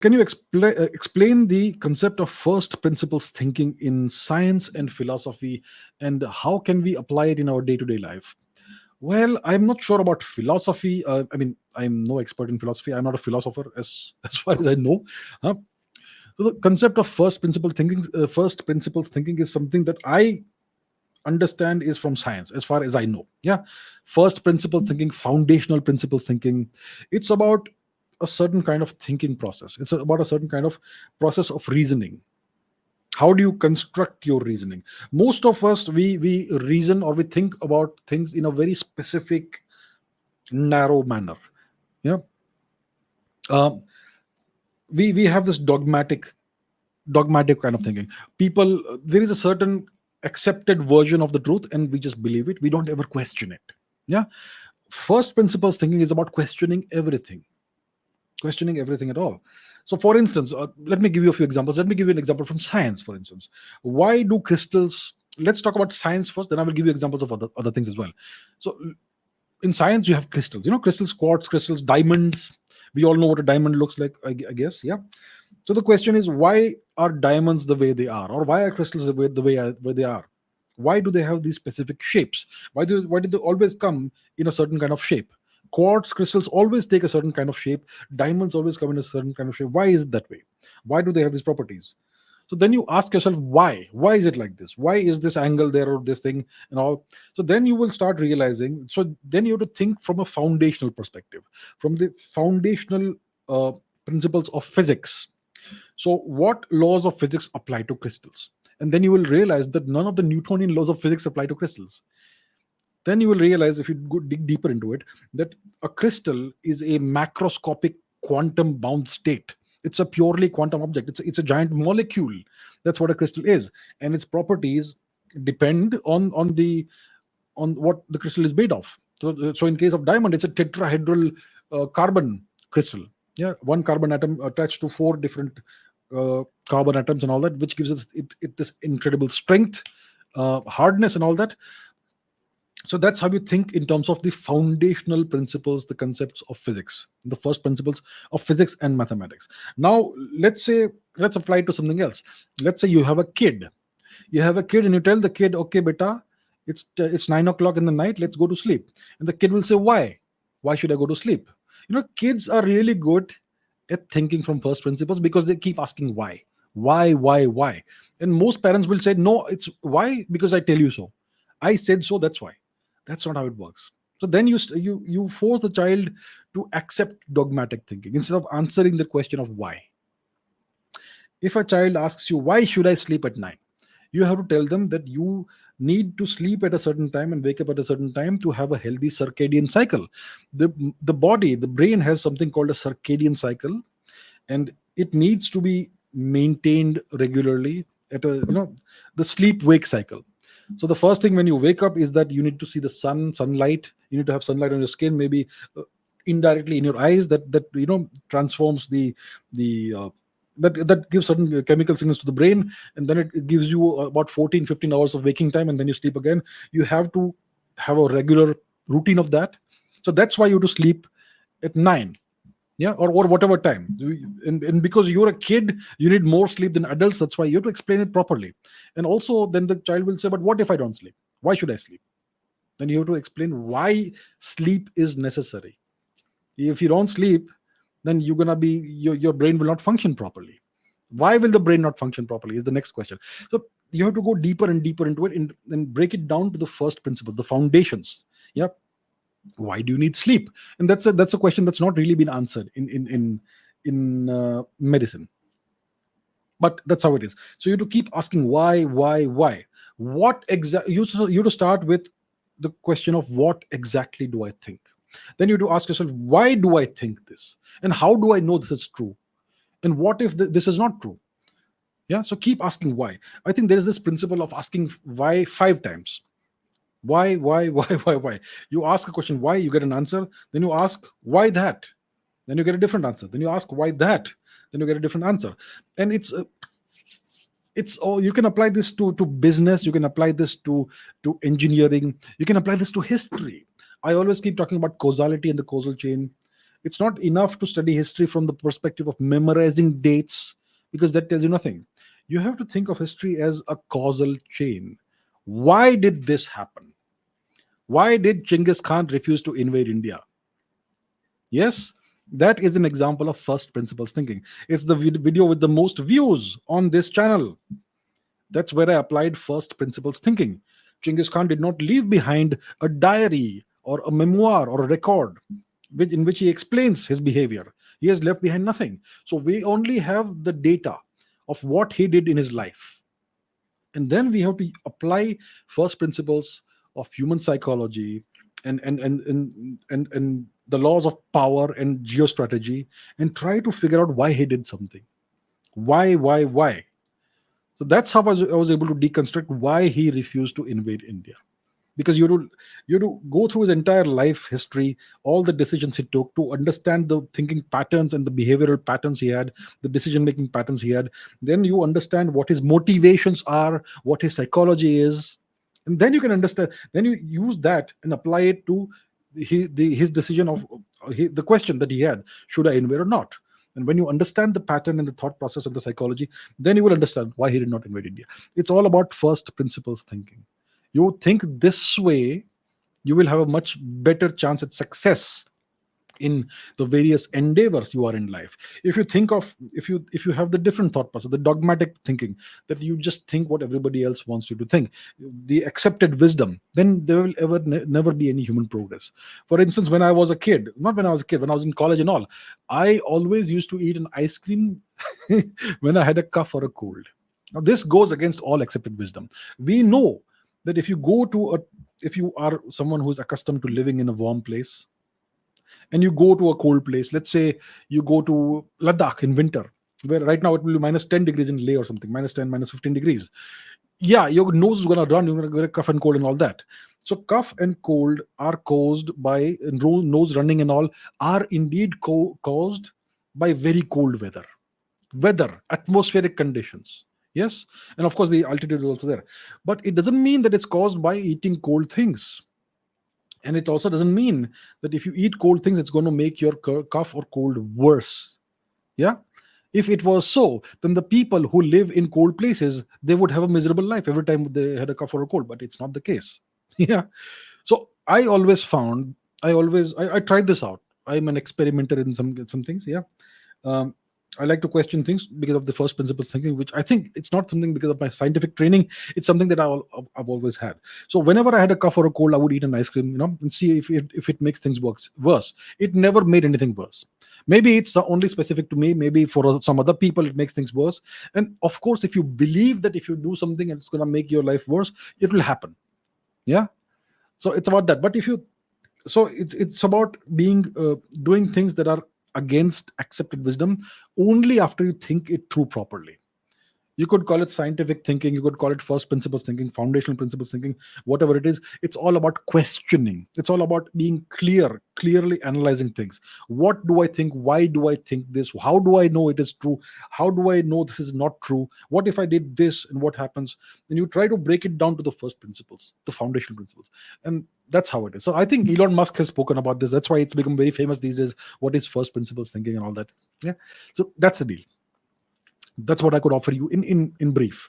Can you explain the concept of first principles thinking in science and philosophy, and how can we apply it in our day to day life? Well, I'm not sure about philosophy. I mean, I'm no expert in philosophy. I'm not a philosopher, as as far as I know. Huh? So the concept of first principles thinking is something that I understand is from science, as far as I know. Yeah, first principles thinking, foundational principles thinking. It's about a certain kind of thinking process. It's about a certain kind of process of reasoning. How do you construct your reasoning? Most of us, we reason or we think about things in a very specific, narrow manner. Yeah, um, we have this dogmatic kind of thinking. People, there is a certain accepted version of the truth, and we just believe it. We don't ever question it. Yeah, first principles thinking is about questioning everything at all. So, for instance, let me give you a few examples. Let me give you an example from science, for instance. Why do crystals? Let's talk about science first, then I will give you examples of other things as well. So, in science, you have crystals. You know, crystals, quartz crystals, diamonds. We all know what a diamond looks like, I guess. Yeah. So the question is, why are diamonds the way they are, or why are crystals where they are? Why do they have these specific shapes? Why do they always come in a certain kind of shape? Quartz crystals always take a certain kind of shape. Diamonds always come in a certain kind of shape. Why is it that way? Why do they have these properties? So then you ask yourself, why? Why is it like this? Why is this angle there or this thing and all? So then you will start realizing. So then you have to think from a foundational perspective, from the foundational uh, principles of physics. So, what laws of physics apply to crystals? And then you will realize that none of the Newtonian laws of physics apply to crystals. Then you will realize, if you go dig deeper into it, that a crystal is a macroscopic quantum bound state. It's a purely quantum object. It's a giant molecule. That's what a crystal is, and its properties depend on what the crystal is made of. So in case of diamond, it's a tetrahedral carbon crystal. Yeah, one carbon atom attached to four different carbon atoms and all that, which gives it this incredible strength, hardness, and all that. So that's how you think in terms of the foundational principles, the concepts of physics, the first principles of physics and mathematics. Now, let's apply it to something else. Let's say you have a kid and you tell the kid, okay beta, it's 9 o'clock in the night, let's go to sleep. And the kid will say, why should I go to sleep? Kids are really good at thinking from first principles, because they keep asking why. And most parents will say, no, it's why, because I tell you so, I said so, that's why. That's not how it works. So then you force the child to accept dogmatic thinking instead of answering the question of why. If a child asks you, why should I sleep at 9, you have to tell them that you need to sleep at a certain time and wake up at a certain time to have a healthy circadian cycle. The brain has something called a circadian cycle, and it needs to be maintained regularly at the sleep wake cycle. So the first thing when you wake up is that you need to see the sunlight. You need to have sunlight on your skin, maybe indirectly in your eyes, that transforms the that gives certain chemical signals to the brain, and then it gives you about 14-15 hours of waking time, and then you sleep again. You have to have a regular routine of that. So that's why you have to sleep at 9. Yeah, or whatever time. And because you're a kid, you need more sleep than adults. That's why you have to explain it properly. And also then the child will say, but what if I don't sleep? Why should I sleep? Then you have to explain why sleep is necessary. If you don't sleep, then you're gonna be your brain will not function properly. Why will the brain not function properly is the next question. So you have to go deeper and deeper into it, and break it down to the first principles, the foundations. Yeah, why do you need sleep? And that's a question that's not really been answered in medicine, but that's how it is. So you have to keep asking why. What exactly? You have to start with the question of what exactly do I think. Then you have to ask yourself, why do I think this, and how do I know this is true, and what if this is not true? Yeah, so keep asking why. I think there is this principle of asking why 5 times. Why. You ask a question why, you get an answer. Then you ask why that, then you get a different answer. Then you ask why that, then you get a different answer. And it's all, you can apply this to business, you can apply this to engineering, you can apply this to history. I always keep talking about causality and the causal chain. It's not enough to study history from the perspective of memorizing dates, because that tells you nothing. You have to think of history as a causal chain. Why did this happen? Why did Genghis Khan refuse to invade India? Yes, that is an example of first principles thinking. It's the video with the most views on this channel. That's where I applied first principles thinking. Genghis Khan did not leave behind a diary or a memoir or a record in which he explains his behavior. He has left behind nothing. So we only have the data of what he did in his life. And then we have to apply first principles of human psychology and the laws of power and geostrategy, and try to figure out why he did something. Why? So that's how I was able to deconstruct why he refused to invade India. Because you have to go through his entire life history, all the decisions he took, to understand the thinking patterns and the behavioral patterns he had, the decision making patterns he had. Then you understand what his motivations are, what his psychology is, and then you can understand. Then you use that and apply it to his decision of the question that he had: should I invade or not? And when you understand the pattern and the thought process and the psychology, then you will understand why he did not invade India. It's all about first principles thinking. You think this way, you will have a much better chance at success in the various endeavors you are in life. If you think of, if you have the different thought process, the dogmatic thinking, that you just think what everybody else wants you to think, the accepted wisdom, then there will never be any human progress. For instance, when I was a kid, not when I was a kid, when I was in college and all, I always used to eat an ice cream when I had a cough or a cold. Now this goes against all accepted wisdom. We know that if you are someone who is accustomed to living in a warm place, and you go to a cold place, let's say you go to Ladakh in winter, where right now it will be minus 10 degrees in Leh or something, minus 10, minus 15 degrees. Yeah, your nose is going to run, you're going to get cough and cold and all that. So cough and cold are caused by nose running and all, are indeed caused by very cold weather, atmospheric conditions. Yes, and of course the altitude is also there, but it doesn't mean that it's caused by eating cold things. And it also doesn't mean that if you eat cold things, it's going to make your cough or cold worse. Yeah. If it was so, then the people who live in cold places, they would have a miserable life every time they had a cough or a cold, but it's not the case. Yeah. So I always found, I tried this out. I'm an experimenter in some things. Yeah. um, I like to question things because of the first principles thinking, which I think it's not something because of my scientific training. It's something that I've always had. So whenever I had a cough or a cold, I would eat an ice cream, and see if it makes things worse. It never made anything worse. Maybe it's only specific to me. Maybe for some other people, it makes things worse. And of course, if you believe that if you do something and it's going to make your life worse, it will happen. Yeah. So it's about that. But if you so it's about being doing things that are against accepted wisdom only after you think it through properly. You could call it scientific thinking, you could call it first principles thinking, foundational principles thinking, whatever it is. It's all about questioning. It's all about being clearly analyzing things. What do I think? Why do I think this? How do I know it is true? How do I know this is not true? What if I did this and what happens? And you try to break it down to the first principles, the foundational principles. And that's how it is. So I think Elon Musk has spoken about this. That's why it's become very famous these days. What is first principles thinking and all that? Yeah. So that's the deal. That's what I could offer you in brief.